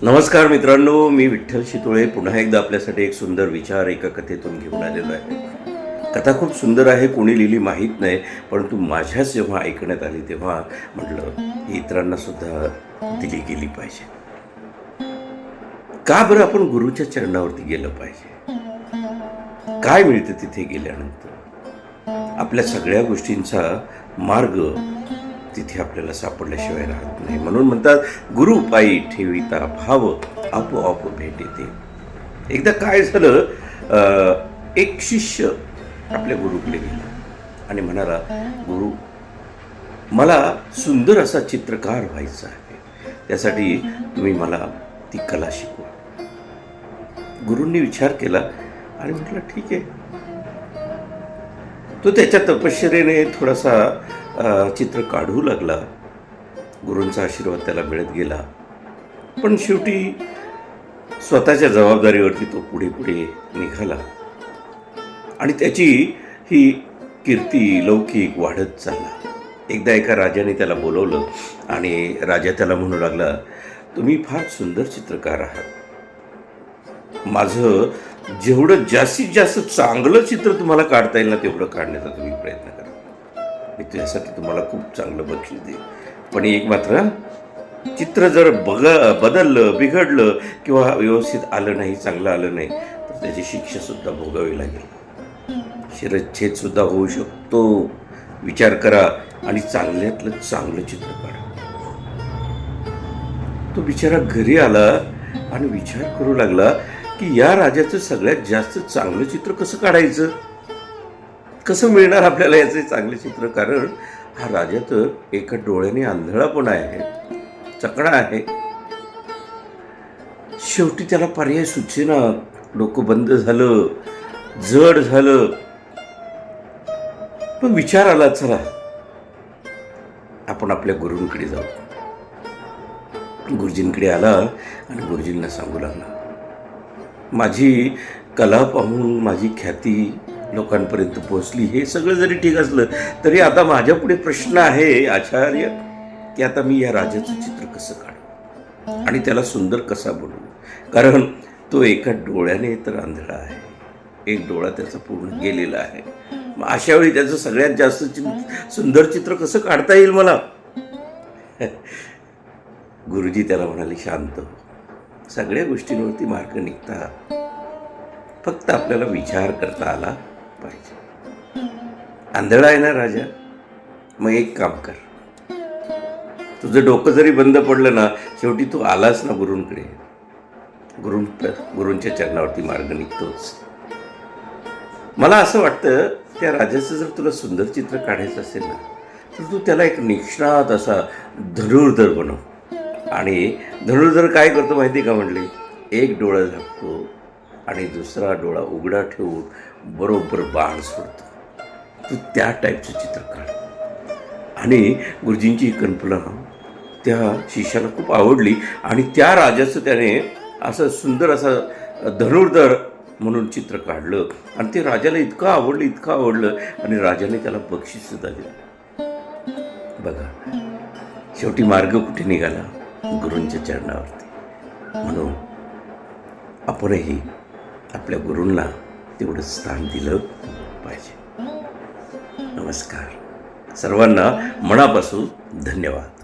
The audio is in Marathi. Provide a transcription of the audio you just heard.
नमस्कार मित्रांनो, मी विठ्ठल शितोळे पुन्हा एकदा आपल्यासाठी एक सुंदर विचार एका कथेतून घेऊन आलेलो आहे. कथा खूप सुंदर आहे, कोणी लिहिली माहीत नाही, परंतु माझ्याच जेव्हा ऐकण्यात आली तेव्हा म्हटलं ही इतरांना सुद्धा दिली गेली पाहिजे. का बरं आपण गुरुच्या चरणावरती गेलं पाहिजे? काय मिळतं तिथे गेल्यानंतर? आपल्या सगळ्या गोष्टींचा मार्ग तिथे आपल्याला सापडल्याशिवाय राहत नाही. म्हणून म्हणतात, गुरु पायी ठेविता भाव आपोआप भेट येते. एकदा काय झालं, एक शिष्य आपल्या गुरुकडे गेला आणि म्हणाला, गुरु, मला सुंदर असा चित्रकार व्हायचा आहे, त्यासाठी तुम्ही मला ती कला शिकवा. गुरूंनी विचार केला आणि म्हटलं, ठीक आहे. तो त्याच्या तपश्चर्येने थोडासा चित्र काढू लागला. गुरूंचा आशीर्वाद त्याला मिळत गेला, पण शेवटी स्वतःच्या जबाबदारीवरती तो पुढे पुढे निघाला आणि त्याची ही कीर्ती लौकिक वाढत चालला. एकदा एका राजाने त्याला बोलवलं आणि राजा त्याला म्हणू लागला, तुम्ही फार सुंदर चित्रकार आहात. माझं जेवढं जास्तीत जास्त चांगलं चित्र तुम्हाला काढता येईल ना, तेवढं काढण्याचा तुम्ही प्रयत्न करा. मी त्यासाठी तुम्हाला खूप चांगलं बक्षीस देईन. पण एक मात्र, चित्र जर बदललं, बिघडलं किंवा व्यवस्थित आलं नाही, चांगलं आलं नाही, तर त्याची शिक्षासुद्धा भोगावी लागेल. शिरच्छेदसुद्धा होऊ शकतो. विचार करा आणि चांगल्यातलं चांगलं चित्र काढा. तो बिचारा घरी आला आणि विचार करू लागला की या राजाचं सगळ्यात जास्त चांगलं चित्र कसं काढायचं, कसं मिळणार आपल्याला याचे चांगले चित्र. कारण हा राजा तर एका डोळ्याने आंधळा पण आहे, चकडा आहे. शेवटी त्याला पर्याय सुचेना. डोकं बंद झालं, जड झालं. पण विचार आला, चला आपण आपल्या गुरूंकडे जाऊ. गुरुजींकडे आला आणि गुरुजींना सांगू लागला, माझी कला पाहून माझी ख्याती लोकांपर्यंत पोहोचली. हे सगळं जरी ठीक असलं तरी आता माझ्या पुढे प्रश्न आहे आचार्य, की आता मी या राजाचं चित्र कसं काढू आणि त्याला सुंदर कसा बनवू. कारण तो एका डोळ्याने तर आंधळा आहे, एक डोळा त्याचा पूर्ण गेलेला आहे. मग अशा वेळी त्याचं सगळ्यात जास्त सुंदर चित्र कसं काढता येईल मला. गुरुजी त्याला म्हणाले, शांत हो, सगळ्या गोष्टींवरती मार्ग निघतात, फक्त आपल्याला विचार करता आला पाहिजे. आंधळा आहे ना राजा, मग एक काम कर, तुझं डोकं जरी बंद पडलं ना, शेवटी तू आलास ना गुरूंकडे, गुरूंच्या चरणावरती मार्ग निघतोच. मला असं वाटतं, त्या राजाचं जर तुला सुंदर चित्र काढायचं असेल ना, तर तू त्याला एक निष्णात असा धनुर्धर बनव. आणि धनुर्धर काय करतो माहिती का म्हटले, एक डोळा झाकतो आणि दुसरा डोळा उघडा ठेवून बरोबर बाण सोडतो. तू त्या टाईपचं चित्र काढ. आणि गुरुजींची ही कल्पना त्या शिष्याला खूप आवडली आणि त्या राजाचं त्याने असं सुंदर असं धनुर्धर म्हणून चित्र काढलं आणि ते राजाला इतकं आवडलं आणि राजाने त्याला बक्षीससुद्धा दिलं. बघा, शेवटी मार्ग कुठे निघाला, गुरूंच्या चरणावरती. म्हणून आपणही आपल्या गुरूंना तेवढं स्थान दिलं पाहिजे. नमस्कार सर्वांना, मनापासून धन्यवाद.